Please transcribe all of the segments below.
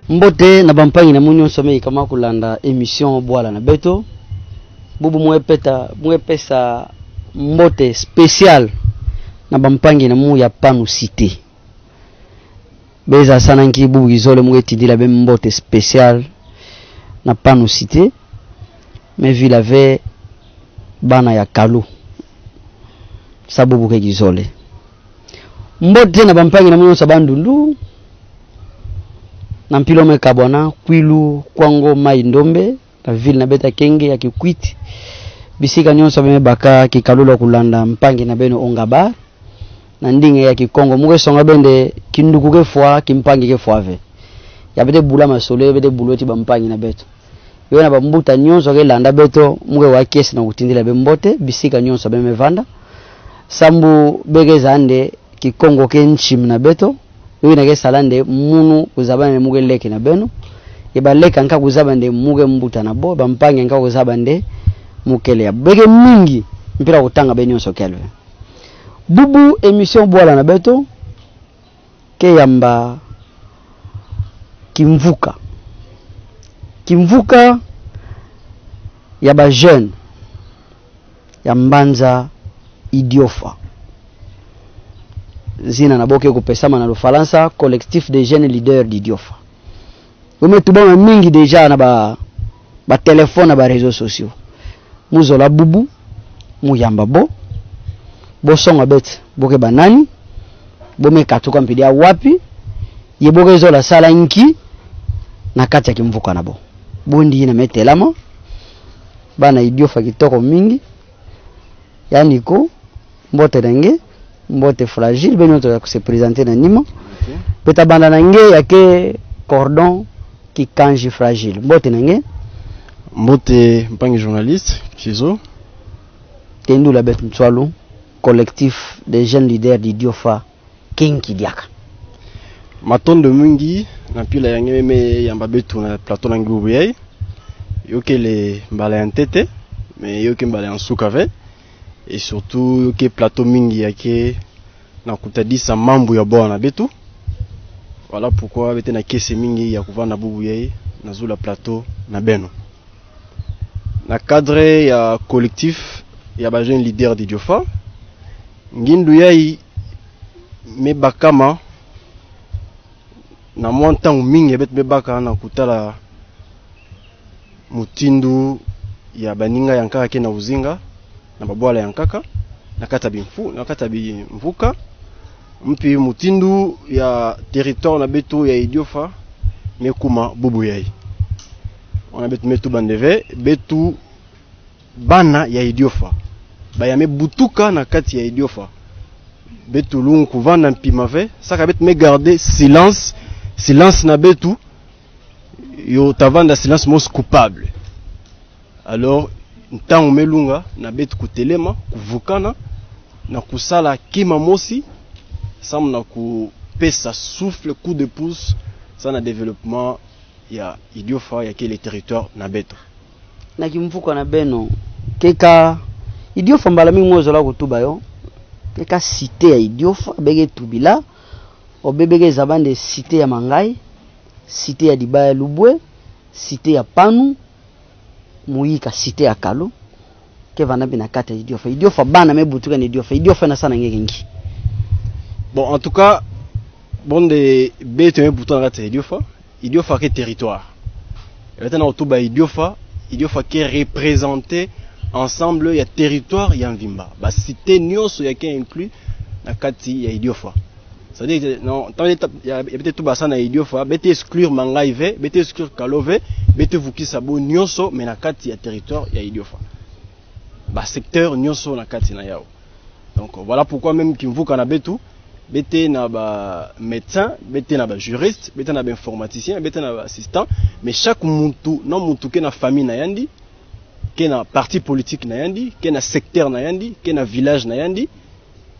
Mbote na bampangi na munyo somei kama kulanda émission Bwala na Beto. Bubu mwepesa mbote spécial na bampangi na mu ya panu cité. Beza sana nki bubu izole mwetidila be mbote spécial na panu cité. Mais vilave bana ya kalu. Sabubu ke gizole. Mbote na bampangi na munyo sabandundu. Na mpilo mekabwana kwilu kwango mai ndombe na ville na beta kenge ya kikwiti bisika nyonso beme baka kikalula kulanda mpangi na beno ongaba na ndinge ya kikongo muke songa bende kinduku ke fwa kimpangi ke fwave ya bete bula masole bete buloti ba mpangi na beto yo na bambuta nyonso ke landa beto muke wa kesi na kutindila bembote bisika nyonso beme vanda sambu begeza ande kikongo ke nchim na beto yo na ke salande munu kuzabana muke leke na beno yeba leka nka kuzabande muke mbuta na bo bampangi nka kuzabande mukele ya bege mingi mpira kutanga be nyonso kelve bubu émission Bwala na Beto ke yamba kimvuka ya ba jeune ya mbanza idiofa zina na boke kupesama na Lufaransa collectif des jeunes leaders d'idiofa umetubama mingi deja na ba téléphone na ba réseaux sociaux muzola bubu muyamba bo songa bet boke banani bo mekatuka mpidia wapi yeboke zola sala nki na kati ya kimvuka nabo bondi na metelama bana idiofa kitoko mingi yani ko mbote dange mbote fragile beno to se présenter na nima peta banda nange yake cordon qui kanji fragile mbote nange mbote mpangi journaliste kizo tendu la bet mtswalo collectif des jeunes leaders d'idiofa kinki diaka matondo mingi na pila yange me yamba betu na plateau na ngubu yai yoke le mbala ya ntete mais yoke mbala ya nsukave et surtout yoke plateau mingi yake na kutadisa mambo ya bwana betu. Voilà pourquoi bete na kese mingi ya kuvana bubu yai na zula plateau na beno na cadre ya collectif ya ba jeune leader d'idiofa ngindu yai me bakama na montangu mingi bet me baka na kutala mutindu ya baninga yankaka ke na uzinga na babwala yankaka na kata bimvuka mpi mutindu ya territoire na betu ya idiofa mekuma bubu yai on a betu metu bandeve betu bana ya idiofa bayame butuka na kati ya idiofa betu lungu kuvanda mpimave saka betu me garder silence na betu yo tavanda silence mos coupable alors ntango melunga na betu kutelema kuvukana na kusala kima mosi sam na kupesa souffle coup de pouce ça na développement ya idiofa ya kile territoire na beto na kimvuka na beno keka idiofa mbala mingi mozo la kutuba yo keka cité ya idiofa bege tubila obebege zabande cité ya mangai cité ya dibaya lubwe cité ya panu muika cité ya kalu ke vana bina kata idiofa bana mebutuka ni idiofa na sana ngengi bon en tout cas bon de beto mebutuka na kata idiofa ke territoire et maintenant otuba idiofa qui représenter ensemble ya territoire ya Mvimba ba cité nyonso ya ke inclus na kati ya idiofa ça veut dire non tant ya peut-être tout basana idiofa bete exclure mangaive bete exclure kalove bete vukisa bo nyonso mais na kati ya territoire ya idiofa ba secteur nyonso na kati na yao donc voilà pourquoi même kimvuka na betu bete na ba médecin bete na ba juriste bete na ba informaticien bete na ba assistant mais chaque muntu non muntu ke na famille na yandi ke na parti politique na yandi ke na secteur na yandi ke na village na yandi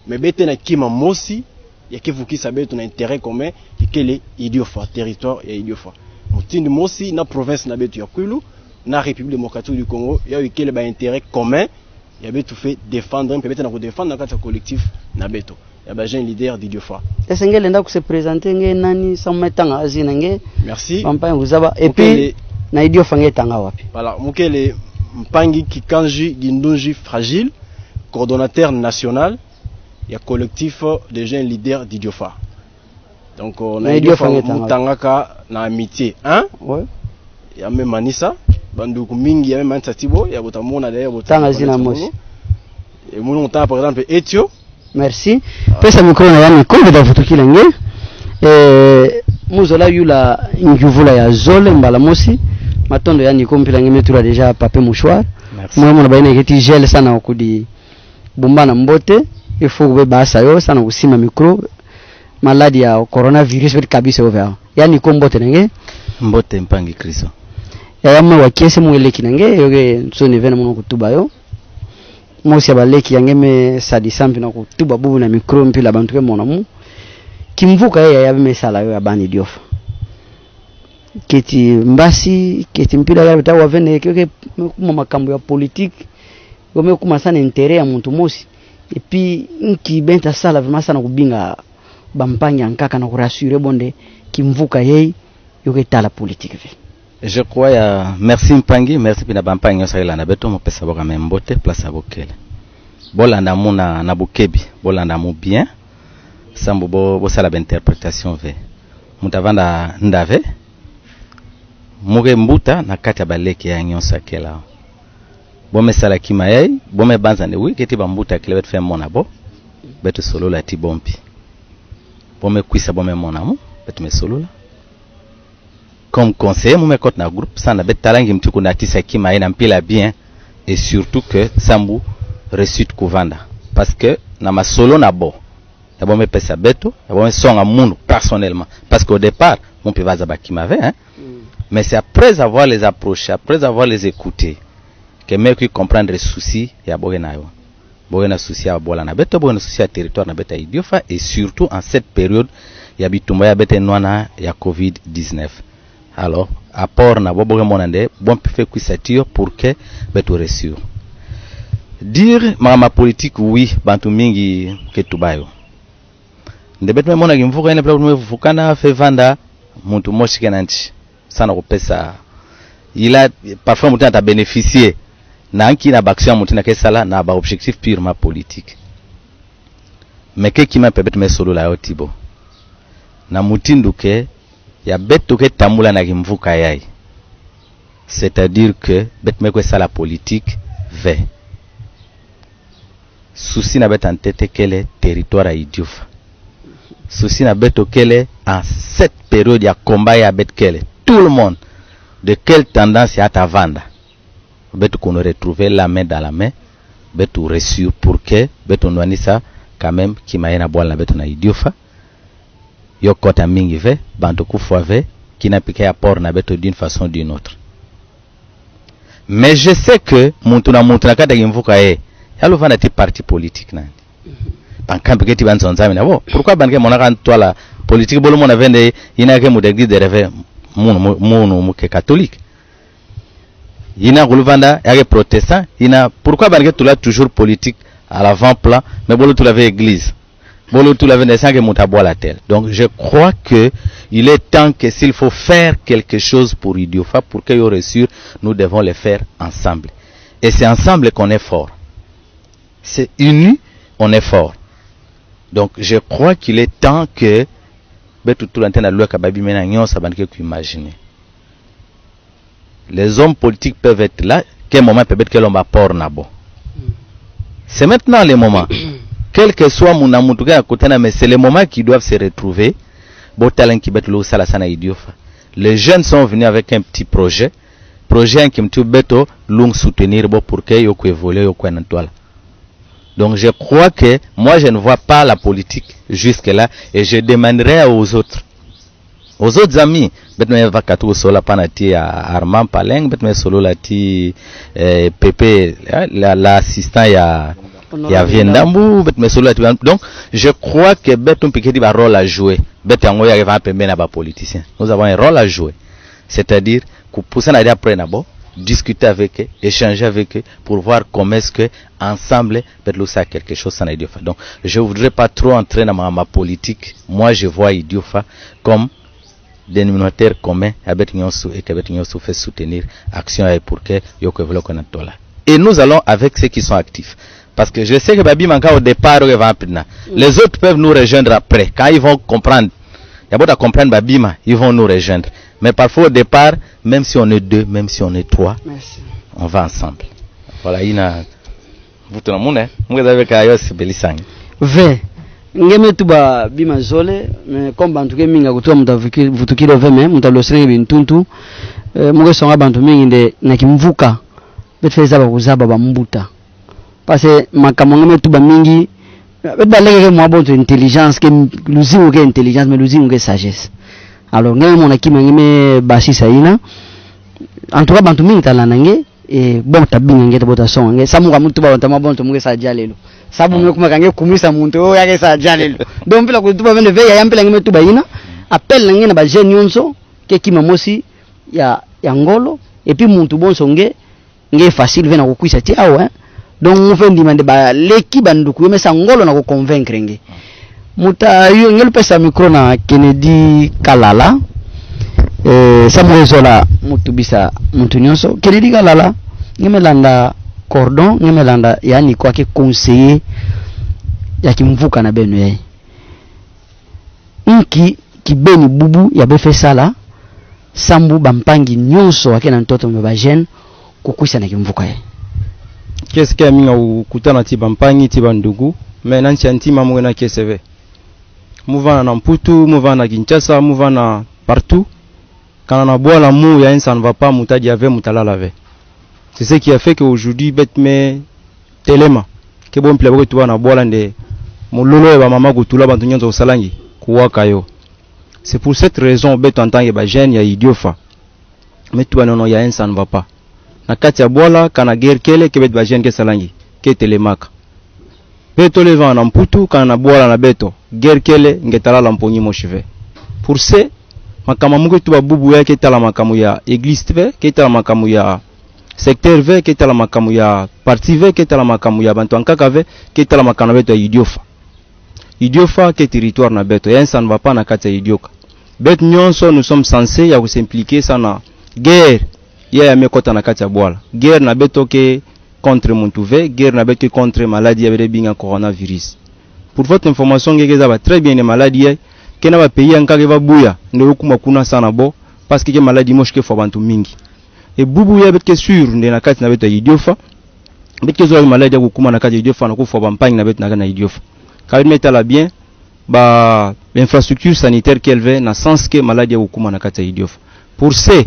mais bete na kima mosi ya ke vukisa betu na intérêt commun ikele idiofa territoire ya idiofa mutindi mosi na province na betu ya Kwilu na République démocratique du Congo ya ikele ba intérêt commun ya betu fait défendre un peu bete na ko défendre na kata collectif na betu ya ba jeune leader d'Idiofa. Est-ce que l'enda se présenter nge nani sans metanga azina nge? Merci. Bampangi uzaba et puis na Idiofa nge tanga wapi? Voilà, Mukele Mpangi Kikanji Gindunji Fragile, coordonnateur national et collectif des jeunes leaders d'Idiofa. Donc on a Idiofa Mutangaka na amitié, hein? Ouais. Ya même Manisa, banduku mingi ya même Manisa Tibo, ya botamona d'ailleurs botanga zina mosi. Et mon temps par exemple Etio. Merci. Pesa micro na yani kombe da futukila nge. Muzola yula nguvula ya zole mbala mosi. Matondo yani kompila nge metura déjà pape mouchoir. Moi mona baina kiti gel sana okudi bumbana mbote. Il faut que basa yo sana kusima micro. Maladi ya coronavirus beti kabisa over. Yani kombote nge. Mbote Mpangi Kristo. Ya yamma wakiese mweleki nge yoge nsoni vena mono kutuba yo. Mosi abaleki yangeme sadi sampi na kutuba bubu na mikro mpila bantu ke monamu kimvuka yeye yabe sala yo abani Idiofa keti mbasi keti mpila ya bitawa vene keke kuma makambo ya politique gome kuma sana intérêt ya muntu mosi et puis nki benta sala vraiment sana kubinga Bampangi ankaka na kurassurer bonde kimvuka yeye yoke tala politique ve. Je crois merci Mpangi, merci pina Bampangi osala na beto mo pesa boka membote place abokele. Bolanda muna na bukebi, bolanda mu bien. Sambo bo sala interprétation ve. Mutavanda ndave. Muge mbuta na kati baleki ya nyonsa kela. Bome sala kimayai, bome banza ne wiketi bambuta kelebet fe mona bo. Beto solo la ti bompi. Bome kwisa bome mona mu, beto me solo la. Comme conseiller, moi me na groupe, ça n'a pas talangi mtu kuna tisa kima ina mpila bien et surtout que sambu réussite kuvanda parce que na ma solo na bo. Ya bon me pesa beto, ya bon me songa munu personnellement parce qu'au départ, mon peut vaza bakima avait hein. Mais c'est après avoir les approcher, après avoir les écouter que mec qui comprendre les soucis ya bogena yo. Bogena souci ya bola na beto, bogena souci ya territoire na beta Idiofa et surtout en cette période ya bitumba ya beta noana ya COVID-19. Alors, apport na bobo monande, bon fait kuisatio pour que beto reçu. Dire ma politique oui, bantu mingi ke tubayo. Ndebet me mona kimvuka ene pla fukana fe vanda muntu moshi kenanchi. Sana kupesa. Il a parfois mutu ata bénéficier na anki na baction mutu na kesala na ba objectif purement politique. Mais ke kima pebet me solo la yotibo. Na mutinduke ya beto ke tamula na kimvuka yai. C'est-à-dire que bet mekwe sala politique ve. Souci na bet en tête quel territoire à Idiofa. Souci na beto quel en cette période ya combat ya bet quel tout le monde de quelle tendance ya ta vanda. Beto qu'on retrouver la main dans la main, beto reçu pour que beto nwanisa quand même qui m'a na boile na beto na Idiofa. Yo kota mingi ve bantu kufwa ve qui n'a piqué à port na beto d'une façon ou d'une autre. Mais je sais que muntu na kata kimvuka yalo vana ti parti politique nani. Bankampe ke ti banzonzami na bo. Pourquoi banke monaka ntwala politique bolo mona vende ina ke mu d'église de rêve munu ke catholique. Ina kuluvanda yake protestant ina pourquoi banke tula toujours politique à l'avant-plan mais bolo tula ve église. Bolo tula vende sans que mutaboa la terre. Donc je crois que il est temps que s'il faut faire quelque chose pour Idiofa pour que yo reçure, nous devons le faire ensemble. Et c'est ensemble qu'on est fort. C'est uni, on est fort. Donc je crois qu'il est temps que les hommes politiques peuvent être là, quel moment peut être que l'on va port nabo. C'est maintenant le moment. Quel que soit mon amour, mais c'est le moment qu'ils doivent se retrouver. Les jeunes sont venus avec un petit projet qui me beto long soutenir pour que yo évolue yo toile. Donc je crois que moi je ne vois pas la politique jusque là et je demanderai aux autres amis betme vakatu sola panati Armand Paleng betme solo la ti Pepe l'assistant ya Viendambu betme solo la. Donc je crois que betum piketi ba rôle à jouer betango ya va pembe na ba politicien. Nous avons un rôle à jouer. C'est-à-dire que pour ça na après nabo discuter avec eux, échanger avec eux pour voir comment est-ce que ensemble peut-être ça quelque chose ça Idiofa. Donc je voudrais pas trop entrer dans ma politique. Moi je vois Idiofa comme dénominateur commun avec Nyonso et qu'avec Nyonso fait soutenir action pour que yoko velo konatola. Et nous allons avec ceux qui sont actifs. Parce que je sais que Babi Manka au départ, les autres peuvent nous rejoindre après. Quand ils vont comprendre, il y a beau à comprendre Babima, ils vont nous rejoindre. Mais parfois au départ, même si on est 2, même si on est 3, on va ensemble. Voilà, il y a... Vous te l'avez dit, vous avez qu'à c'est Belisang. V. Ngeme tuba bima zole, mais comme bantu ke minga kutoa mutafikiro veme, mutalosenge bintuntu, muge songa bantu mingi nde nakimvuka, betfeza bakuzaba bambuta. Parce que makamongeme tuba mingi, bedaleke ke mwabonto intelligence, ke luzingu ke intelligence, mais luzingu ke sagesse. Alors ngeme monakima ngeme basi saina, en tout cas bantu mingi talanange, et bon tabinga ngete bota songa, samuka mutuba bantama bonto muge sajalelo. Sabu mwe kange kumisa muntu yake sa jalelo donc pila kutuba vende veya yampela ngime tuba ina appel ngene ba jeune yonso ke kima mosi ya ngolo et puis muntu bonso nge facile vena kukwisa ti awa donc mu fendi mande ba leki banduku yemesa ngolo na ko convaincre nge muta yo ngelo pesa micro na Kennedy Kalala Samuel Zola mutu bisa muntu nyonso Kennedy Kalala ngemelanda cordon ngemelanda yani kwa ke conseiller ya kimvuka na beno yai nki kibeni bubu ya befe sala sambu bampangi nyonso akena ntoto mbeba jeune kukwisa na kimvuka yai qu'est-ce que minga ukutana ti bampangi ti bandugu mais nanti antima mo na KSV muvana na Mputu muvana na Kinshasa muvana partout quand on a boit la mou ya ça ne va pas mutaji ave mutalala ave. C'est ce qui a fait qu'aujourd'hui, Betme Telema, que bon plaisir tu vas na boire de mon lolo et ma maman goutula bantunyon au salangi, kuwakayo. C'est pour cette raison, Bet en tant que jeune, il y a Idiofa. Mais tu vas non, il y a un ça ne va pas. Na katia boila, kana guerre kele, que Bet jeune que salangi, que Telemaka. Beto le vent en Mputu, kana boila na beto, guerre kele, ngetala lamponi mo cheve. Pour ce, makamamuke tu vas bubu ya, que tala makamu ya église tve, que tala makamu ya secteur V qui est la makamu ya parti V qui est la makamu ya bantu ankaka V qui est la makamu beto ya Idiofa qui est territoire na beto ya ça ne va pas na kati ya Idioka bet nyonso nous sommes censés ya s'impliquer sana guerre ya mekota na kati ya boala guerre na beto ke contre muntu V guerre na beto contre maladie ya binga coronavirus. Pour votre information ngeza ba très bien les maladies ke na ba pays ankaka va buya ndo kuma kuna sana bo parce que maladie moche ke fo bantu mingi. Et bubu ya betke sur ndena kati na beto Idiofa betke zo maladie ko kuma na kati Idiofa na ko fo bampagne na beto na Idiofa ka metala bien ba infrastructure sanitaire qu'elle na sens que maladie ko kuma na kati Idiofa pour ce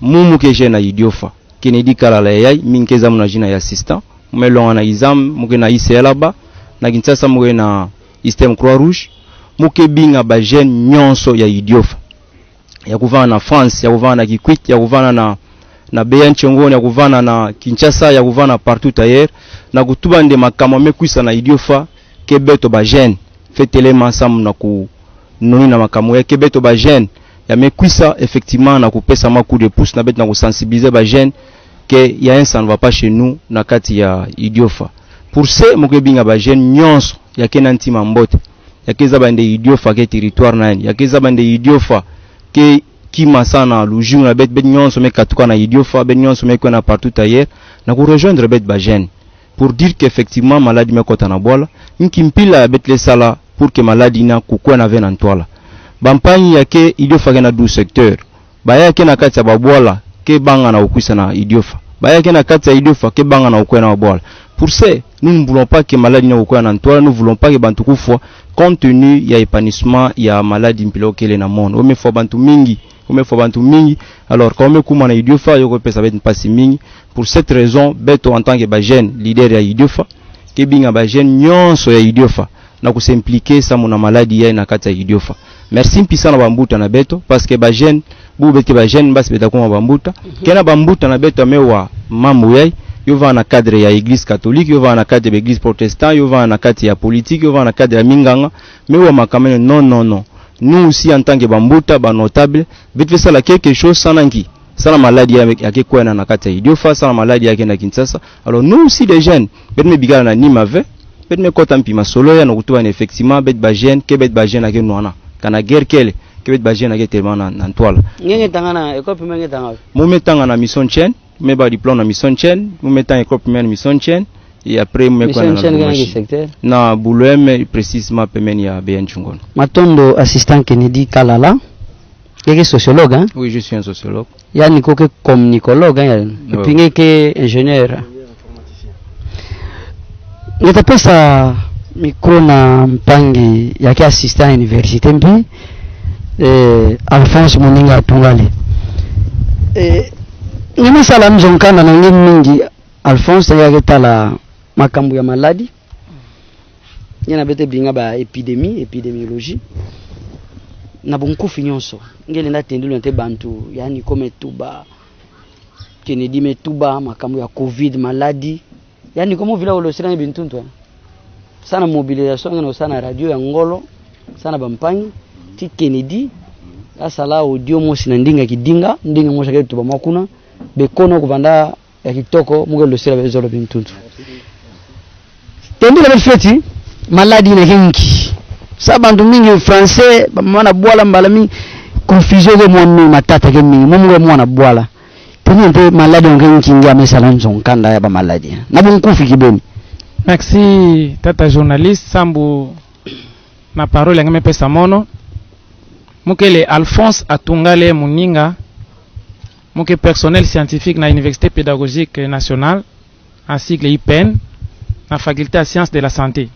mumu ke je na Idiofa Kennedy Kalala yai minkeza muna jina ya assistant melonga na exam muke na ICL ba na Kinshasa muke na Eastern Croix Rouge muke binga ba jeune nyonso ya Idiofa ya kuvana na France ya kuvana na Kikwit ya kuvana na BN Chongoni ya kuvana na Kinshasa ya kuvana partout ailleurs na kutuba nde makama mekwisa na Idiofa kebeto ba jeune fetelema samu na ku noni na makamo ya kebeto ba jeune ya mekwisa effectivement na kupesa ma coup de pouce na bet na sensibiliser ba jeune que ya un ça ne va pas chez nous na kati ya Idiofa pour ce mokebinga ba jeune nyonso ya kenanti mambote ya keza bande Idiofa ke territoire na ya keza bande Idiofa ke kima sana luju na bet nyonso me katuka na Idiofa bet nyonso me kwa na partout ailleurs na ku rejoindre bet ba jeune pour dire qu'effectivement maladie me kota na bola nkimpila bet le sala pour que maladie na kukwa na vena ntwala bampani yake Idiofa ke na 12 secteur baya ke na kati ya babola ke banga na ukuisa na Idiofa baya ke na kati ya Idiofa ke banga na ukwa na babola pour ce nous ne voulons pas que maladie na ukwa na ntwala nous voulons pas que bantu kufwa compte tenu ya épanouissement ya maladie mpilo kele na monde o me fo bantu mingi alors quand me kuma na Idiofa yoko pesa bet mpasi mingi pour cette raison beto en tant que ba jeune leader ya Idiofa ke binga ba jeune nyonso ya Idiofa na ku s'impliquer sa mona maladie ya na kati ya Idiofa. Merci mpisa na bambuta na beto parce que ba jeune bu beti ba jeune basi beta kuma bambuta kena bambuta na beto mewa mamu yai yo va na cadre ya église catholique yo va na cadre ya église protestant yo va na cadre ya politique yo va na cadre ya minganga mewa makamene non nous aussi en tant que bambuta ba notable beti ça la quelque chose sanangi ça la maladie yake quoi na nakata idiofa, ça la maladie yake na Kinshasa. Alors nous aussi des jeunes, peut-être bigala na ni mave, peut-être me kota mpi masolo ya na kutuba effectivement bet ba jeune, ke bet ba jeune ake noana. Kana guerre kele, ke bet ba jeune ake tellement na toile. Ngenge tangana école primaire tangana. Mo metanga na mission chaîne, me ba diplôme na mission chaîne, mo metanga école primaire na mission chaîne et après me quoi na Boulouem précisément pemeni ya BN Chungon. Matondo assistant Kennedy Kalala. Yeke sociologue hein? Oui, je suis un sociologue. Yani koke communicologue hein? Et puis ngeke ingénieur. Nitapesa micro na mpangi yake assistant université mpi Alphonse Moninga Tungale. Nima sala mzonkana na ngeni mingi Alphonse yake tala makambu ya maladi. Yana bete binga ba épidémiologie. Na bonkufi nyonso ngeli ndatendulu nte bantu yani comme tuba Kennedy metuba makambo ya covid maladi yani comme vila olosira bintuntu sana mobilisation na sana radio ya ngolo sana bampanyi ti Kennedy asala audio mosi na ndinga kidinga ndinga mosi ke tuba makuna bekono kubanda ya kitoko muge losira bezolo bintuntu tendule befeti maladi na hinki sabantu mingi français bamana bwala mbalami confusion ke mwanne matata ke mingi mumu mwana bwala teniente maladi ongenki ngia mesala nzonkanda ya ba maladi na bunkufi kibeni. Merci tata journaliste Sambu na parole ngame pesa mono mukele Alphonse Atungale Muninga muke personnel scientifique na Université pédagogique nationale en sigle IPN na faculté à sciences de la santé.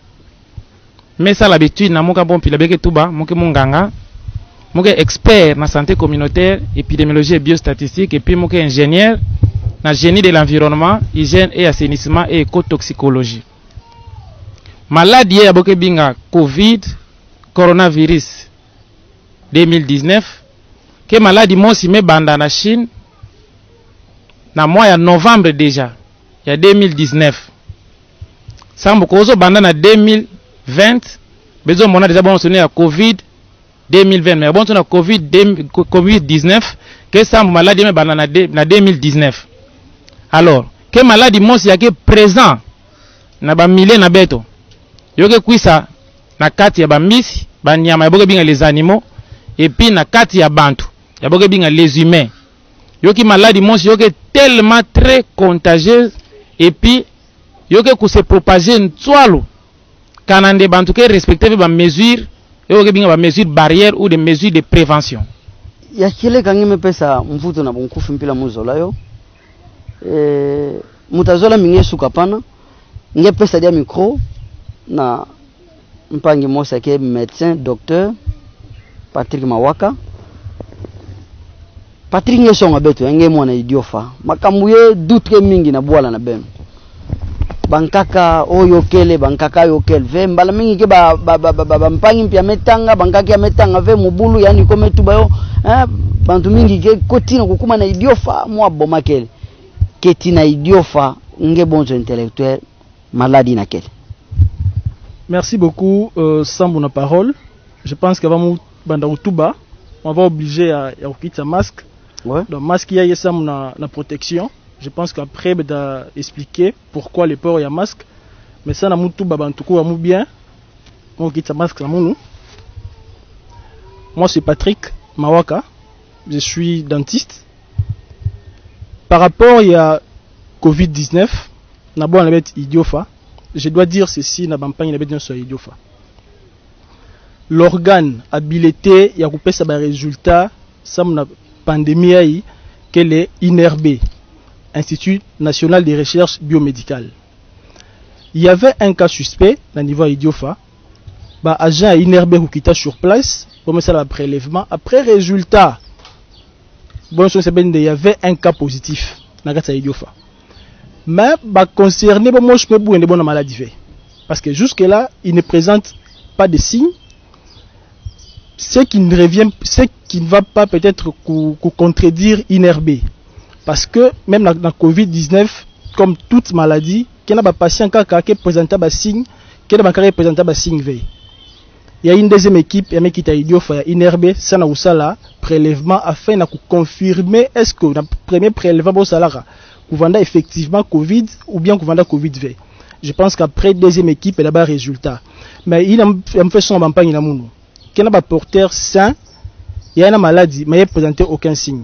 Mais ça l'habitude na muka bon pilabeke tuba muke munganga muke expert na santé communautaire, épidémiologie et biostatistique et puis muke ingénieur na génie de l'environnement, hygiène et assainissement et écotoxicologie. Maladie ya boke binga Covid coronavirus 2019 que maladie mosi me banda na Chine na mois ya novembre déjà ya 2019 sambo kozo banda na 2020 bezo mona déjà bon sonné à Covid 2020 mais bon sonné à Covid 19 que sambo maladie me banda na 2019 alors que maladie mosi yake présent na ba milé na beto yoke kwisa na kati ya ba misi ba nyama yaboke binga les animaux et puis na kati ya bantu yaboke binga les humains yoki maladie mosi yoke tellement très contagieuse et puis yoke ku se propager ntwalo kanande bantu ke respecter ba mesures yoke binga ba mesures barrières ou des mesures de prévention ya kile kangime pesa mvuto na bunkufi mpila muzola yo mutazola mingesu kapana nge pesa dia micro na mpangi mosa ke médecin docteur Patrick Mawaka Patrick ngesonga beto nge mwana idiofa makambuye dutre mingi na bwala na bem bankaka oyo kele bankaka yo kele ve mbala mingi ke ba mpangi mpya metanga bankaki ya metanga ve mubulu yani ko metuba yo bantu mingi ke kotina kukuma na idiofa mwa boma kele ketina idiofa nge bonzo intellectuel maladie na kele. Merci beaucoup Sambu na parole. Je pense qu'avant banda utuba on va obliger à quitter sa masque. Ouais. Donc masque il y a sam na protection. Je pense qu'après beda expliquer pourquoi les ports y a masque. Mais ça na mutuba bantuko amu bien. On quitte sa masque na munu. Moi c'est Patrick Mawaka. Je suis dentiste. Par rapport à Covid-19, na bon la idiofa. Je dois dire ceci, na bampagne na bien sur idiofa. L'organe habilité ya couper sa résultat ça na pandémie ai qu'elle est INRB, Institut National de Recherche Biomédicale. Il y avait un cas suspect na niveau idiofa. Ba agent INRB qui était sur place pour mettre ça le prélèvement après résultat. Bon il y avait un cas positif na gata idiofa. Mais concerné bon maladie parce que jusque là il ne présente pas de signes, ce qui ne va pas peut-être contredire INRB parce que même dans Covid-19 comme toute maladie qu'il y a des patients qui présentent des signes qui présentent des signes Il y a une deuxième équipe, il y a qui t'a Idiofa, il y a INRB, ça n'a pas là prélèvement afin de confirmer est-ce que le premier prélèvement au salaire couvanda effectivement Covid ou bien couvanda Covid-20. Je pense qu'après deuxième équipe, il y a un résultat. Mais il a fait son campagne il a mon. Qu'il y a un porteur sain, il y a une maladie, mais il n'a présenté aucun signe.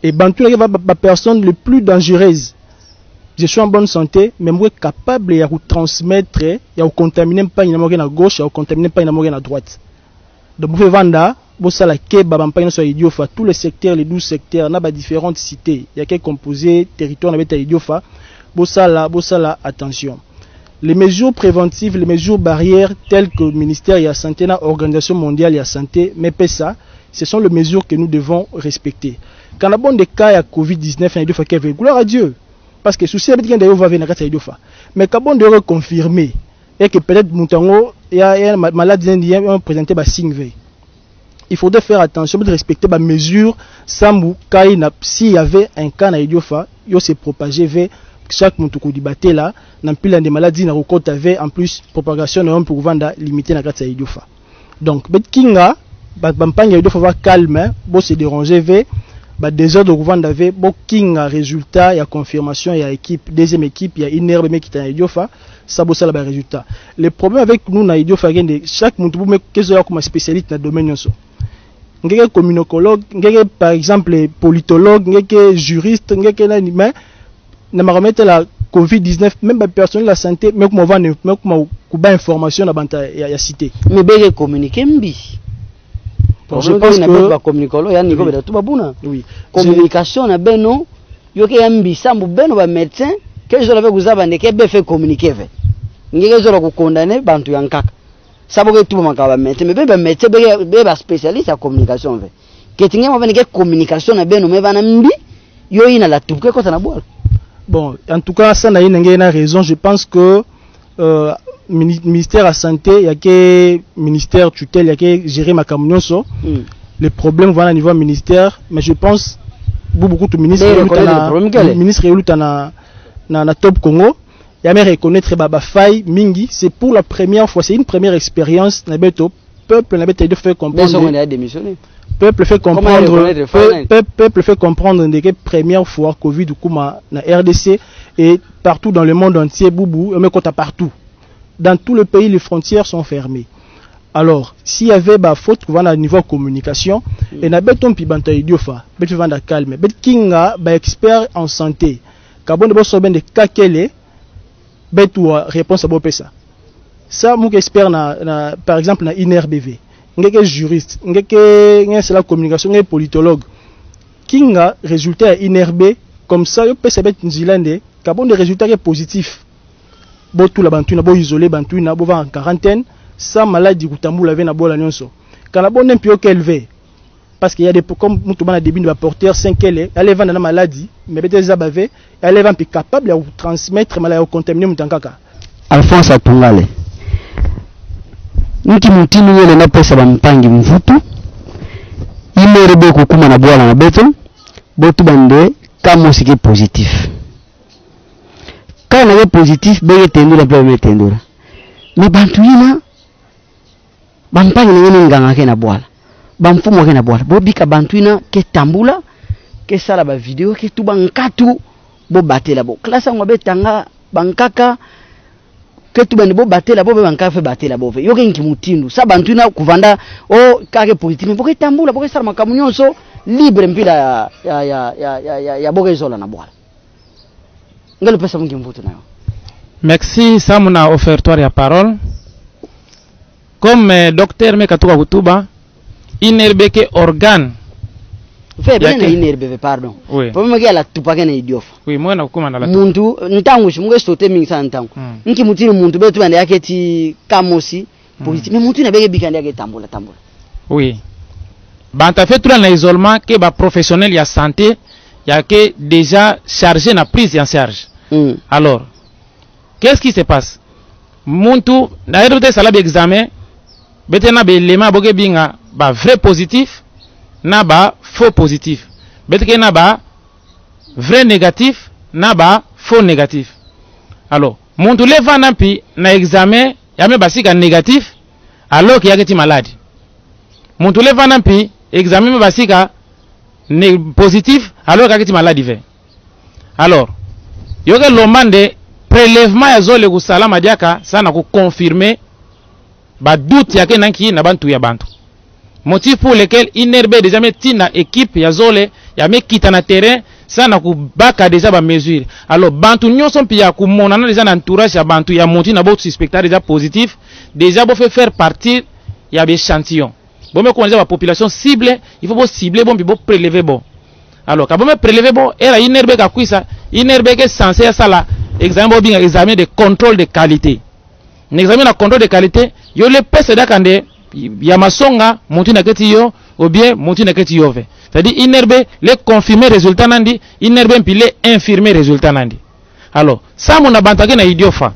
Et Bantou est la personne le plus dangereuse. Je suis en bonne santé, mais je suis capable de transmettre, de contaminer pas une à gauche, de contaminer pas une à droite. Donc, vous pouvez vendre, vous savez que tous les secteurs, les 12 secteurs, il y a différentes cités. Il y a quelques composés, territoires, il y a Idiofa. Vous savez, attention. Les mesures préventives, les mesures barrières, telles que le ministère de la Santé, l'Organisation mondiale de la santé, mais pas ça, ce sont les mesures que nous devons respecter. Quand on a des cas de Covid-19, il faut qu'il y ait gloire à Dieu. Parce que si on va venir à Idiofa. Mais quand on doit confirmer, et que peut-être il y a une maladie indienne présenté par signe. Il faudrait faire attention de respecter les mesures sans s'il y avait un cas à Idiofa, il s'est propagé vers chaque monde qui débattait là, n'a plus des maladies na recote avait en plus propagation non pour vendre limiter na kati ya Idiofa. Donc bet kinga ba campagne ya Idiofa va calme, bo se déranger ve ba désordre de vendre avait bo kinga résultat ya confirmation ya équipe deuxième équipe ya INRB mais qui ta Idiofa ça bo ça la résultat. Le problème avec nous na Idiofa gende chaque monde mais kezo ya comme spécialiste na domaine so. Ngeke communicologue, ngeke par exemple politologue, ngeke juriste, ngeke nani mais ne me remettre la Covid-19, même les personnel de la santé, mais comment on va information dans la cité. Mais bien communiquer mbi. Je pense que communiquer, ya niveau de tout babuna. Oui. Communication na beno, yo ke mbi sambu beno ba médecin, que je l'avais vous abandonné que be fait communiquer ve. Ngeke zo la ko condamner bantu yankaka. Sabo ke tout makaba médecin, mais be médecin be ba spécialiste en communication ve. Que tinga mo benike communication na beno me bana mbi, yo ina la tuke ko na boire. Bon, en tout cas, ça n'a pas raison. Je pense que ministère de la Santé, il y a que ministère tutelle, il y a que gérer ma camion. Les problèmes vont à niveau ministère, mais je pense beaucoup de ministres na top Congo, il y a même reconnaître Baba Faye Mingi, c'est pour la première fois, c'est une première expérience na beto peuple na beto de faire comprendre. Peuple fait comprendre que première fois Covid na RDC et partout dans le monde entier boubou mais partout dans tout le pays les frontières sont fermées. Alors s'il y avait faute à niveau communication et na beton pi banta Idiofa betu vanda calme bet kinga expert en santé kabon de bosso ben de kakele betu réponse à bopesa ça mon expert na par exemple na INRBV ngeke juriste ngeke c'est la communication ngeke politologue kinga résultat INRB comme ça yo peut se mettre nzilande kabon de résultats positifs bo tout la bantuna bo isolé bantuna bo va en quarantaine sans maladie kutambula ve na bola nyonso kana bon mpio kelve parce qu'il y a des comme mutu bana début de porteur 5 elle vend na maladie mais bete zabave elle va capable de transmettre maladie contaminer mutankaka Alphonse Atungale niki mutini yele na pesa bampangi mvutu ile rebe kukuma na bwala na beto botu bande kama sike positif kana ye positif bege tendura pe tendura me bantu ina bampangi ngene nganga ke na bwala bamfumo ke na bwala bobika bantu ina ke tambula ke sala ba video ke tuba nkatu bo batela bo klasa ngobe tanga bankaka que tu bande bo batela bo banka fe batela bo fe yoke nki mutindu sa bantu na kuvanda o kake positif bo ke tambula bo ke sala makamunyoso libre mpila ya bo ke zola na bwala ngalo pesa mungi mvuto nayo. Merci Samuna offertoire ya parole. Comme docteur Mekatuka Kutuba, inerbeke organe. Fait bien inerbe pardon. Oui. Pour me la tupaka na idiofa. Oui, moi na kuma na la. Muntu ntangu shimunge stote mingi sana ntangu. Nki mutini muntu betu bande yake ti kamosi positif mais muntu na beke bikande yake tambula. Oui. Banta fait tout dans l'isolement que ba professionnel ya santé ya que déjà chargé na prise en charge. Alors, qu'est-ce qui se passe? Muntu na hérité sala bi examen betena be lema boke binga ba vrai positif na ba faux positif. Beteke na ba vrai négatif na ba faux négatif. Alors, muntu leva na pi na examen ya me basika négatif alors qu'il y a que malade muntu le vana pi examen me basika positif alors qu'il y a que malade fait alors yoke lomande prélèvement ya zole ku salama diaka sana ku confirmer ba doute yake nanki na bantu ya bantu motif pour lequel inerbe déjà metina équipe ya zole ya mekita na terrain sana ku baka déjà ba mesure alors bantu nyonso pia ku monana déjà na entourage ya bantu ya monti na bo suspecter déjà positif déjà bo faire partie ya échantillon bon me connaître la population cible il faut bo cibler bon bo prélever bon alors quand me prélever bon era inerbe ka kuisa inerbe que censé ça là examen bo bien examen de contrôle de qualité un examen de contrôle de qualité yo le pese da kande ya masonga monti na keti yo ou bien monti na keti yo ve c'est-à-dire inerbe les confirmer résultat nandi inerbe puis les infirmer résultat nandi alors ça mon abantake na idiofa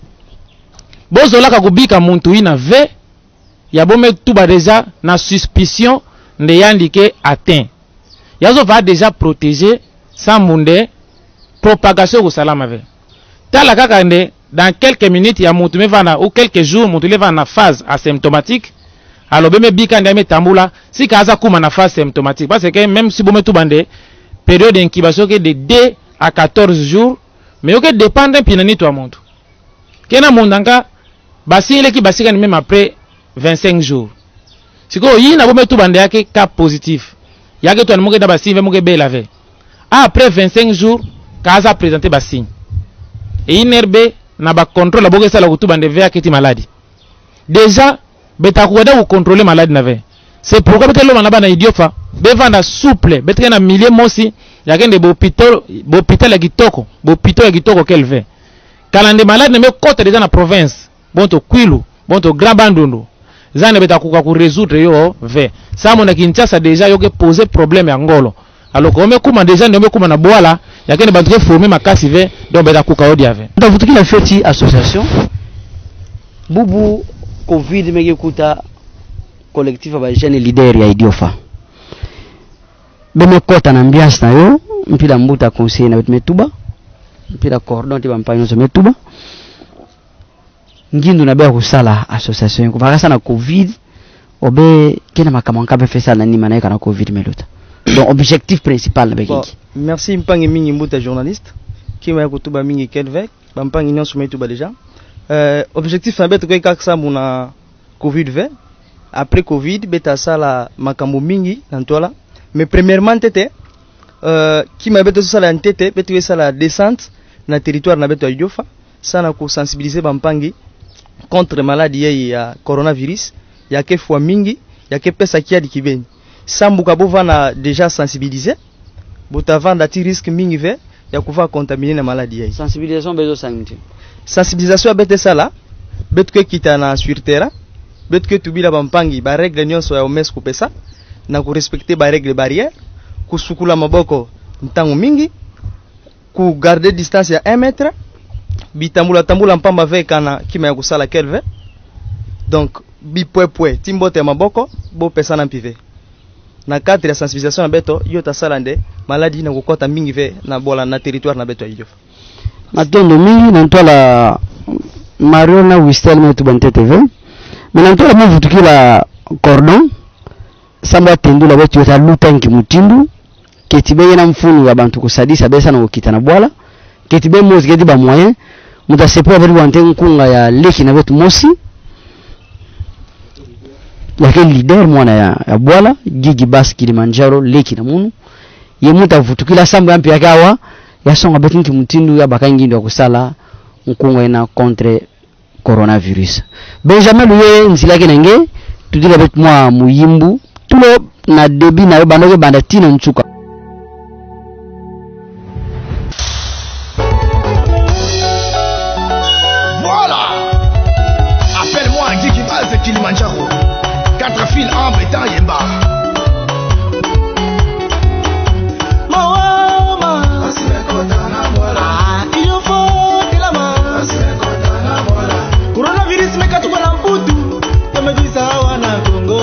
bozola ka kubika muntu ina ve ya bome tuba déjà na suspicion nde yandike atteint yazo va déjà protéger sans munde propagation ko salama ve tala kaka nde dans quelques minutes ya muntu me vana ou quelques jours muntu le vana phase asymptomatique alors beme bika ndame tambula si kaza kuma na phase symptomatique parce que même si bome tubande période d'incubation que de 2 à 14 jours mais ok dépendre pinani to muntu kena mundanga basi ile ki basika ni même après 25 jours siko yina bome tubande yake cas positif yake to amuke da basi muke be lave après 25 jours kaza présenter basi et inerbe na ba contrôle boke sala kutubande ve yake ti maladie déjà beta kuwada ku contrôler maladie na ve c'est pourquoi betelo manaba na idiofa bevanda souple beteke na milieu mosi yakende bo hôpital ya kitoko bo hôpital ya kitoko kelve kalande malade me kota déjà na province bonto Kwilu bonto Grand Bandundu zane beta kuka ku résoudre yo ve ça mon na Kinshasa déjà yo ke poser problème ya ngolo alors comme kuma déjà ndio kuma na Bwala yakende bantu former makasi ve donc beta kuka odi ave donc vous qui la fait association bubu covid mege kuta collectif ba jeune leader ya idiofa beme kota na ambiance na yo mpila mbuta conseiller na metuba mpila cordon ti bampanyo so metuba ngindu na bya kusala association ko bakasa na covid obe kena makamanka be fesa na nima na kana covid meluta donc objectif principal na bekingi merci mpangi mingi mbuta journaliste qui m'a kutuba mingi kelvek bampangi nyonso metuba déjà objectif na beto ko kaksa muna covid 20 après covid beta sala makambo mingi nantola mais premièrement tete qui m'a beto sala ntete beto sala descente na territoire na beto idiofa sana ko sensibiliser bampangi contre maladie ya coronavirus ya ke fois mingi ya ke pesa kia dikibeni sambuka bovana déjà sensibiliser botavanda ti risque mingi ve ya kuva contaminer na maladie ya sensibilisation bezo santé sensibilisation abete sala betke kita na sur terrain betke tubila bampangi ba règle nyonso ya OMS kupesa na ku respecter ba règle barrière kusukula maboko ntango mingi ku garder distance ya 1 mètre bitambula mpamba veka na kima ya kusala kelve donc bipwepwe timbote maboko bo pesa na mpive na cadre ya sensibilisation na beto yota sala nde maladie na kukota mingi ve na bola na territoire na beto hiyo matondo mingi na ntola Mario na Wistel metu bante TV mais na ntola mvu tukila cordon samba tendula betu yota lutanki mutindu ketibe na mfunu ya bantu kusadisa besa na ukita na bwala ketibe mozi keti ba moyen muta sepo bari wante nkunga ya leki na betu mosi yake leader mwana ya bwala gigi bas Kilimanjaro leki na munu ye muta vutukila samba yampi yakawa yasonga betu nti mutindu ya bakangi ndo kusala nkunga ina contre coronavirus Benjamin luye nzila kenenge tudila betu mwa muyimbu tulo na debi na bandoke bandatina nchuka Kilimanjaro, 4 fils en béton yemba. Coronavirus me katu bana mputu, tamejisa wana Kongo.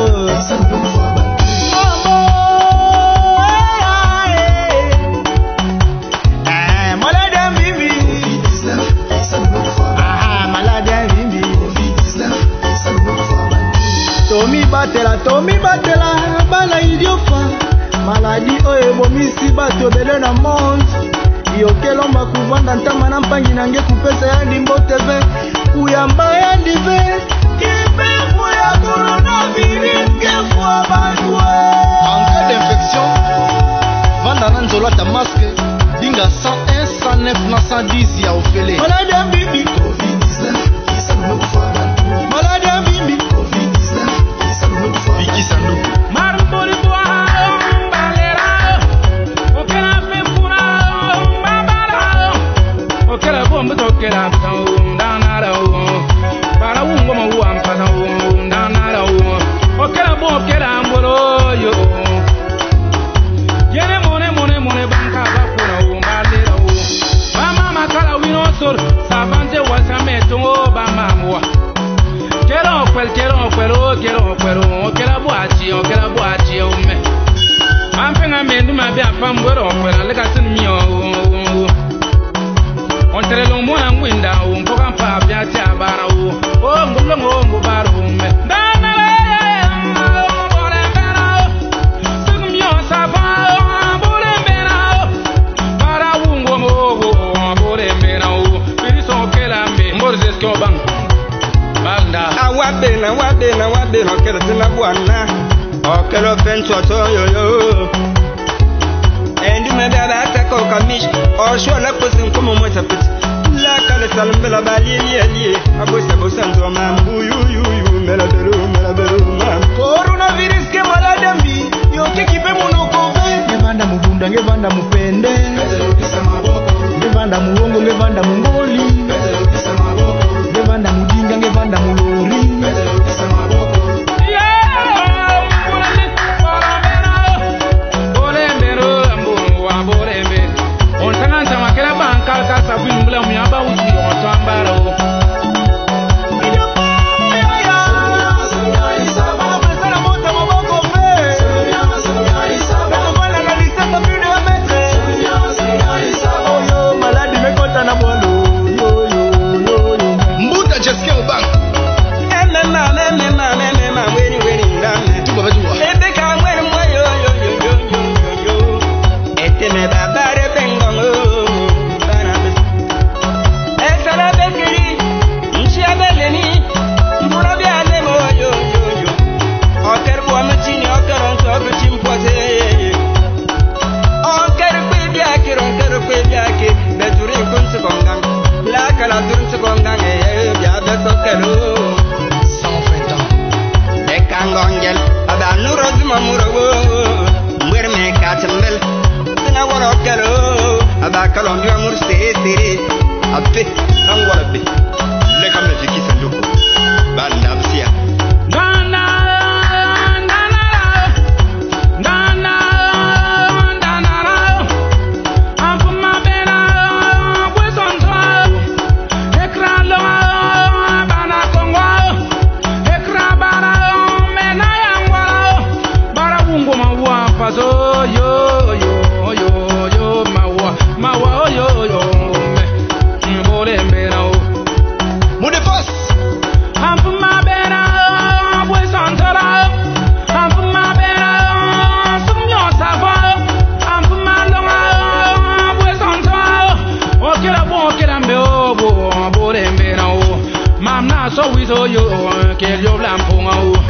oyo bomisi bato bele na monde yokelomba kuvanda ntama na mpangi nange kupesa ya ndimbo tv kuyamba ya ndive kipefu ya coronavirus kefwa bandwe en cas d'infection vanda na nzolo ata masque dinga 101 109 na 110 ya ofele malade ya bibi covid-19 malade ya bibi covid-19 Viki Sanduku Marubori Boa Balera Okela Pepura Babara Okela Bomba Okela Danara Para Wungoma Wampana Danara Okela Bokela Mboro yo Yene Mone Banka Bakuna Balera Mama Makala Winosor Savante Wasameto Bamamwa Quiero, okela boachi, ome. Ampenga mendu mabe afambwero, okwela lega sinmio. Ontere lomo na ngwinda, mpoka mpa biati abara u. O ngulongo baro ume. Dana bole mbena, sugmio sava, bole mbena. Para ungo mo, bole mbena u. Piriso okela mbe, mborze skobang. Awabena okelo tina bwana okelo pencho yo endi me dada atako kamish o shola posin como mo tapit la kale salmbela bali abose bosanzo mambu yu mela belu mam coronavirus ke maladambi yo kikipe monoko ve ngevanda mubunda ngevanda mupende ngevanda muongo ngevanda mungoli ngevanda mudinga ngevanda mulori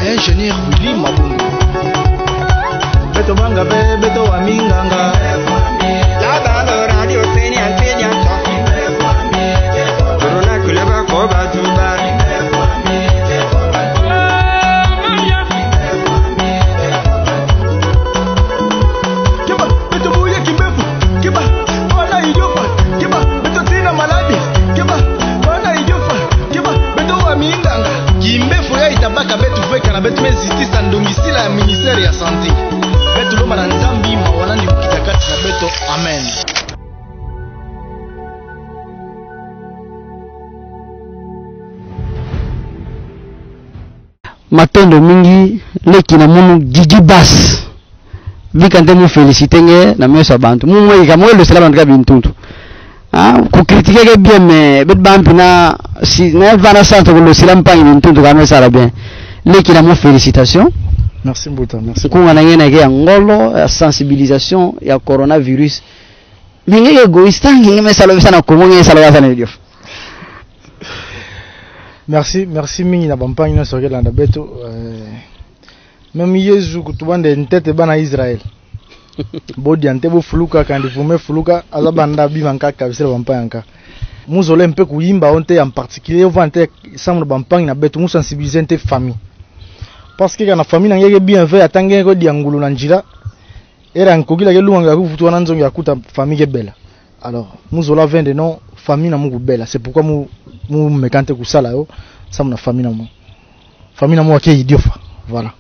Ingénieur Willy Mabungu Beto banga beto wa minganga La balo radio seni antenya Corona kuleba koba tuba Kiba beto buye kimbefu Kiba wala ijofa Kiba beto tina maladi Kiba wala ijofa Kiba beto wa minganga Kimbefu ya itabaka betu feka na betu mezitisa ndomisila ya ministeri ya santi betu loma na nzambi mawana ni kitakati na beto amen Matondo mingi leki na munu Gigi Bass vikante mu féliciter nge na meso abantu mu mwe kamwelo sala bantu kabintuntu ku critiquer ke bien mais bet bampi na si na vana santo ko lo sila mpangi bintuntu ka mesa bien leki na mu félicitations Merci Mbouta, merci. Kunga na ngena ke ngolo ya sensibilisation ya coronavirus. Binge egoïste ngi mesalo sana ko ngi salo sana Idiofa. Merci mingi na bampang na soke landa beto. Même Yesu kutubande ntete bana Israël. Bodi antebo fuluka kandi fume fuluka azabanda bimanka kabisela bampanka. Muzole mpe kuimba onte en particulier vante samno bampang na beto mu sensibiliser nte famille. Parce que kana famille ngeke bien fait atange ko diangulu na njira era nkogila ke luanga ku futu na nzongo yakuta famille ke bela. Alors muzola vende non famille na mu bela, c'est pourquoi mu mekante kusala yo samna famille na mu. Famille na mu ake Idiofa. Voilà.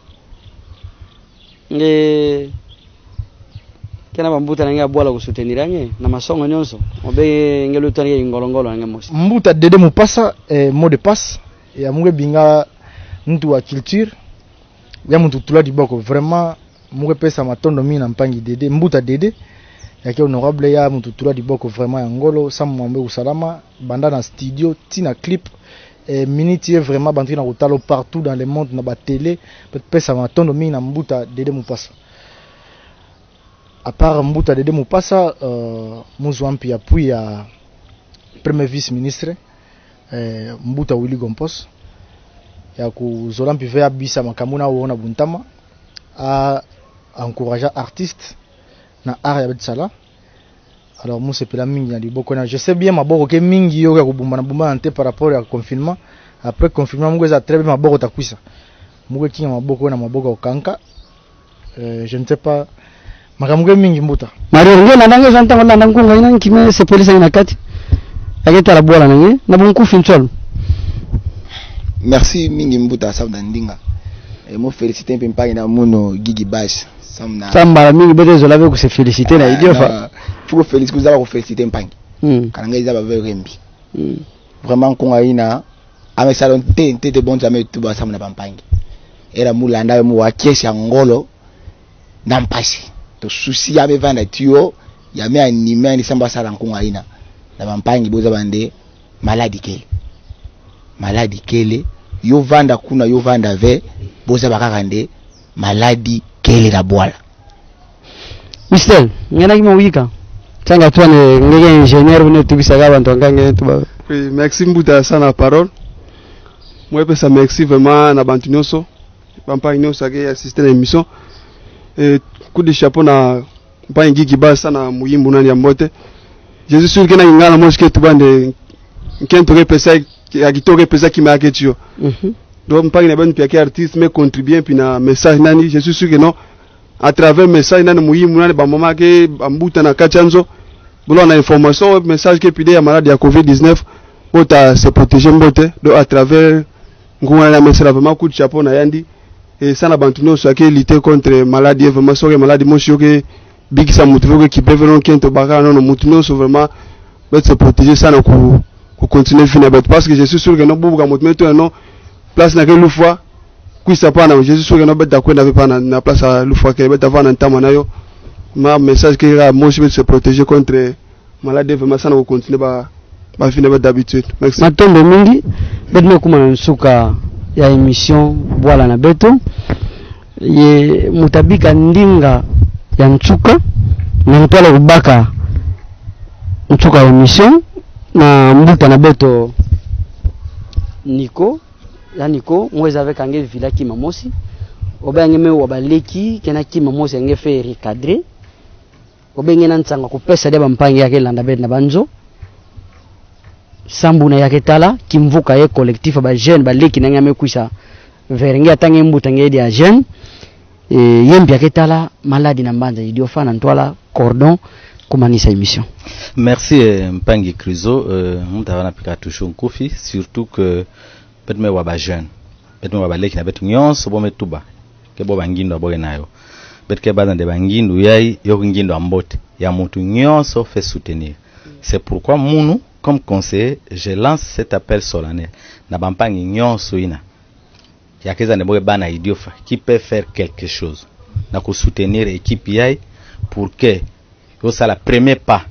Kena bambuta na bola kusuteniranye na masongo nyonso obe ngelo tani ngolongolo na mosi mbuta dede mupasa mot de passe ya munge binga mtu wa culture ya mtu tula diboko vraiment munge pesa matondo mina mpangi dede mbuta dede yake honorable ya mtu tula diboko vraiment ya ngolo samwambe usalama banda na studio tina clip minute vraiment bantri na kutalo partout dans le monde na ba télé pesa matondo mina mbuta dede mupasa. À part Mbouta Dede Mupasa, Mouzouampi appuie à premier vice-ministre, Mbouta Willy Gompos, ya Zolampi Vea Bisa Makamuna Ouona Buntama, a encouragé artistes na art ya Sala. Alors, moi, c'est pas la mingi na liboko na. Je sais bien ma boko ke mingi yo ya kubumbana bumbana nte par rapport au confinement. Après confinement, moi, ça très bien ma boko takwisa. Moi, kinga ma boko na ma boko okanka. Je ne sais pas. Makamuge mingi Mbuta. Mario ngena nange zanta wala nangunga ina nkime se polisi ina kati. Ageta la bola nange na bunku finchol. Merci mingi Mbuta sabda ndinga. Mo féliciter mpe na muno Gigi Bash. Samba mingi bedezo lave ku se féliciter na Idiofa. Faut féliciter ku zaba ku féliciter mpangi. Kananga izaba verembi. Vraiment konga ina ame salon te bon jamais tout ba samna pampangi. Era mulanda mu wa kesha ngolo na mpasi. To souci ya mevanda tio ya me animé ni samba sala nkunga ina na bampangi boza bande maladi kele yo vanda kuna yo vanda ve boza bakakande maladi kele na bwala. Mister ngena kima wika tanga tuane ngege ingénieur bune tubisa bantu ngange tuba. Oui, merci Mbuta sana parole. Moi pesa merci vraiment na bantu nyonso bampangi nyonso ake assister na émission. Coup de chapeau na mpangi Gigi sana muyimbu nani ya mbote. Je suis sûr que na ngala moske tubande nkento ke pesa ya kitoke pesa ki market yo. Donc mpangi na ben piake artiste mais contribuer puis na message nani je suis sûr que non à travers message nani muyimbu nani ba mama ke Mbuta na kachanzo bolo na information message ke pide ya maladie ya COVID-19 bota se protéger mbote donc à travers nguna na message vraiment coup de chapeau na yandi. Et ça n'a pas tout ce qui est lutter contre maladie vraiment sur les maladies monsieur que big ça motive qui peut venir qui est au bagarre non motive sur vraiment se protéger ça na ku continuer finir parce que je suis sûr que non beaucoup comme motive non place na quelle fois qui ça pas na je suis sûr que non bête quoi n'avait pas na place à l'oufoua que bête avant entendre na yo ma message que là moi je vais se protéger contre maladie vraiment ça na continuer ba finir d'habitude merci matombe mingi bête kuma nsuka ya émission Boala na Beto ye mutabika ndinga ya nchuka na ntwala kubaka nchuka ya émission na Mbuta na Beto Nico mweza avec ange vila ki mamosi obenga me wabaleki kena ki mamosi ange fe recadrer obenga na ntsanga kupesa de bampangi yake landa bet na banzo sambu na yake tala kimvuka ye collectif ba jeune ba leki na ngame kuisa verenge atange Mbuta ngedi ya jeune yembi yake tala maladi na mbanza Idiofa na ntwala cordon kumanisa émission. Merci Mpangi Krizo Mbuta wana pika toujours nkufi surtout que peut-être wa ba jeune peut-être wa ba leki na betu nyonso bo metuba ke bo bangindo aboye nayo peut-être ke bazande bangindu yai yo ngindo ambote ya mutu nyonso fait soutenir. C'est pourquoi munu comme conseiller, je lance cet appel solennel. Na bampangi nyonso ina. Yakeza neboge bana Idiofa qui peut faire quelque chose. Na ko soutenir équipe yai pour que yo ça la premier pas.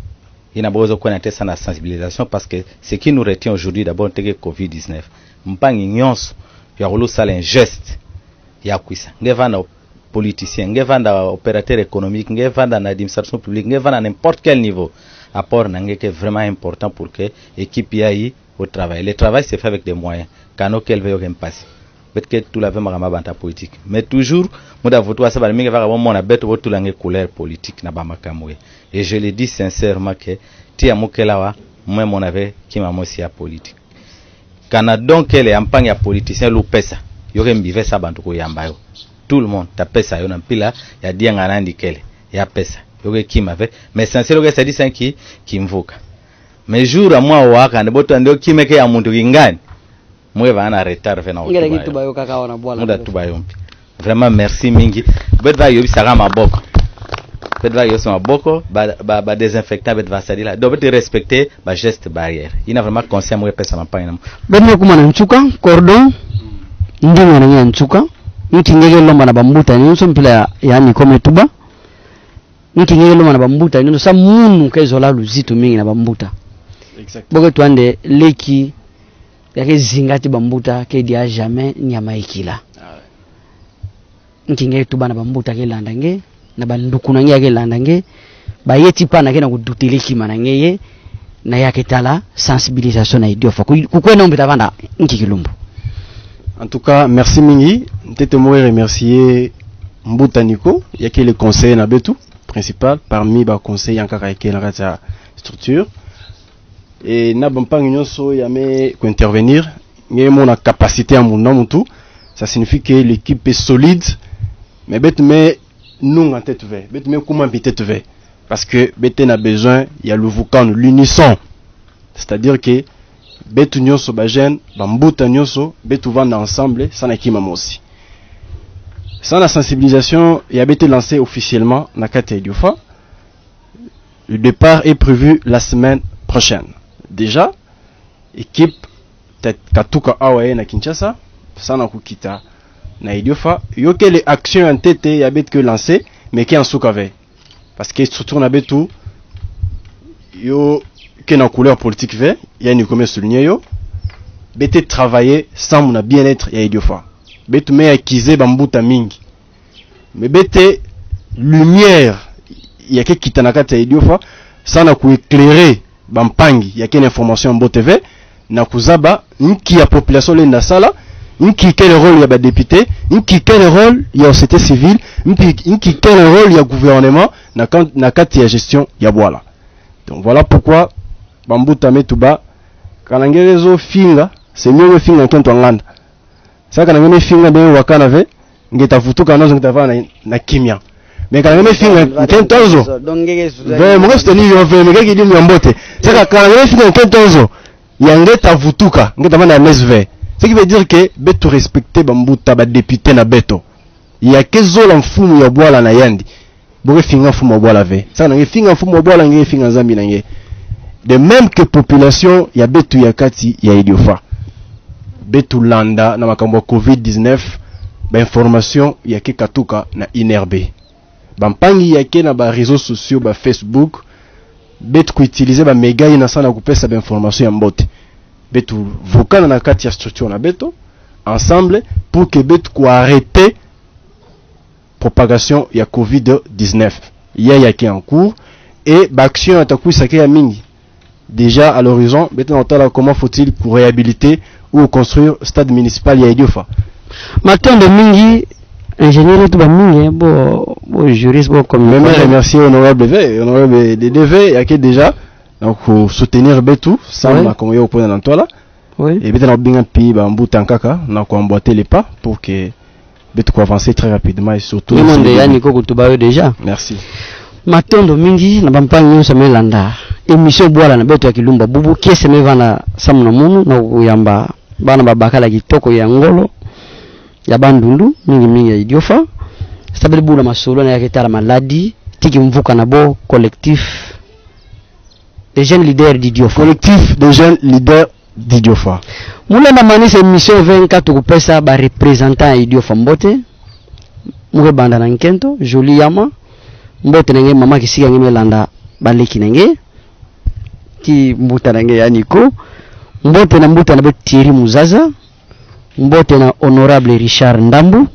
Ina bozo connaître ça na sensibilisation parce que ce qui nous retient aujourd'hui d'abord c'est que COVID-19. Mpangi nyonso ya rolo ça un geste. Ya kwisa. Ngeva na politicien, nge vanda opérateur économique, nge vanda na administration publique, nge vanda n'importe quel niveau. Apport nange qui est vraiment important pour que l'équipe y aille au travail. Le travail se fait avec des moyens. Quand quel veut rien passer. Peut-être que tout l'avait marama banta politique. Mais toujours, moi voto à ça va mingi va mon abet voto langue couleur politique na bama kamwe. Et je le dis sincèrement que tia mukelawa moi mon avait qui m'a mosi à politique. Kana donc elle campagne à politicien lu pesa. Yo rembive ça bantu ko yamba yo. Tout le monde ta pesa yo na pila ya dia ngana ndikele. Ya pesa. Yo qui m'avait mais sincèrement que ça dit ça qui mvuka. Mais jour à moi waka ne boto ndio kimeke ya muntu kingani. Moi va en retard venant au vraiment merci mingi bet va yobi sara maboko bet va yobi maboko ba désinfectant bet va sali là donc bet respecter ba geste barrière il a vraiment conscient moi pesa mapanga bet ne kuma na nchuka cordon ndinga na nchuka ntingege lomba na bambuta ni nso mpila yani kome tuba ntingege lomba na bambuta ni nso munu kezola luzito mingi na bambuta exact boke twande leki yake zingati bambuta ke dia jamais nyama ikila nkinge tubana bambuta ke landange na banduku nange yake landange bayeti pana ke na kudutiliki manangeye na yake tala sensibilisation na idiofa kukwena ombeta banda nkikilumbu. En tout cas merci mingi ntete mo remercier Mbuta Nico yake le conseiller na betu principal parmi ba conseiller encore yake na kata structure. Et na bampangi nyonso yame ko intervenir nge mona capacité à mon tout ça signifie que l'équipe est solide mais bet mais nous en tête ve bet mais comment tête ve parce que bet n'a besoin il y a le vocan l'unisson c'est-à-dire que bet nyonso ba jeune bambuta nyonso bet vendre ensemble ça na kima aussi sans la sensibilisation il y a été lancé officiellement na kata idiofa. Le départ est prévu la semaine prochaine. Déjà équipe katuka awaye na Kinshasa sana kukita na idiofa yoke les actions en tête ya bet que lancé mais qui en soukave parce que surtout na betu yo que na couleur politique vert ya ni comme souligner yo bete travailler sans mon bien-être ya idiofa betu me akize bambuta mingi mais bete lumière ya ke kitanaka ta idiofa sana ku éclairer bampangi ya kene information Mbo TV na kuzaba nki ya population le nasala nki quel rôle ya ba député nki quel rôle ya société civile nki quel rôle ya gouvernement na kati ya gestion ya bwala. Donc voilà pourquoi bambuta metuba kanangerezo finga c'est mieux finga kento nganda saka ngene finga de wakana ve ngeta futuka nazo ngitava na kimia mais quand même finga kentozo ve mo steni yo ve mege kidi mbote saka quand même finga kentozo yangeta vutuka ngeta bana nesve ce qui veut dire que beto respecter bambuta ba député na beto ya kezola mfumu ya bwala na yandi boke finga mfumu ya bwala ve saka nge finga mfumu ya bwala nge finga zambi na nge de même que population ya betu ya kati ya idiofa betu landa na makambo COVID-19 ba information ya ke katuka na inerbe bampangi yake na ba réseaux sociaux ba Facebook betu ko utiliser ba méga ina sana kupesa ba information ya mbote betu vokana na kati ya structure na beto ensemble pour que betu ko arrêter propagation ya COVID-19 yake en cours et ba action atakuisa ke ya mingi déjà à l'horizon betu na comment faut-il pour réhabiliter ou construire stade municipal ya idiofa Matin de mingi ingénieur tout mingi bo juriste bo comme même remercier honorable DDV yake déjà donc soutenir betu ça na comme yo point dans toi là oui et betu na binga pi ba mbuta nkaka na ko emboîter les pas pour que betu ko avancer très rapidement et surtout le monde yani ko kutuba déjà merci matondo mingi na bampangi yo samelanda émission bwala na betu ya kilumba bubu kiese mevana samuna munu na uyamba bana babakala kitoko ya ngolo ya bandundu mingi ya idiofa stabili bula masolo na yake tala maladi tiki mvuka na bo collectif des jeunes leaders d'idiofa collectif des jeunes leaders d'idiofa mula na manisa émission 24 kupesa ba représentant idiofa mbote muke banda na nkento joli yama mbote nenge mama kisiga ngeme landa baleki nenge ti mbuta nenge yaniko mbote na mbuta na bo Thierry Muzaza mbote na honorable Richard Ndambu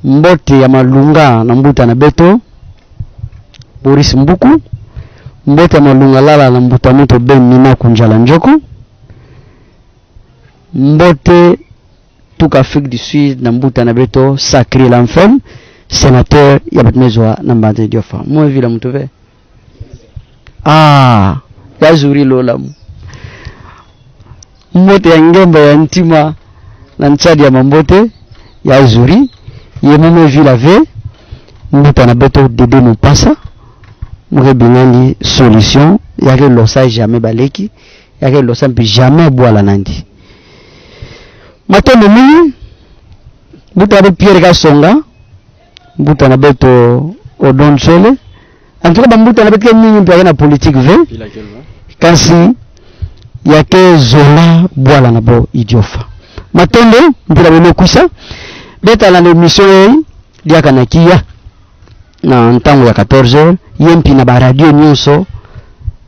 mbote ya malunga na mbuta na beto Boris Mbuku, mbote ya malunga lala na mbuta muto Ben Nina Kunjala Njoko, mbote tuka Afrique du Sud na mbuta na beto Sacré L'Enfant, sénateur ya batmezwa na mbanda idiofa. Mwe vila mtuve? Ya zuri lola mu. Mbote ya ngemba ya ntima na nchadi ya mambote ya zuri. Ye mwe vila ve, mbuta na beto Dede Mupasa, mwe bingali solution, yake losa jamais baleki, yake losa mpi jamais boala nandi. Matondo mingi, mbuta na Pierre Kasonga, mbuta na beto Odon Sole, antuka bambuta na beto mingi mpi na politique ve, kasi yake Zola boala na bo idiofa. Matondo, mpira wene kuisa, beta la l'émission diaka na kia, na ntango ya 14h, yempi na ba radio nyonso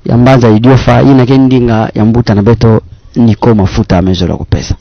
ya mbanza idiofa, ina kendinga ya mbuta na beto Niko Mafuta amezola kupesa.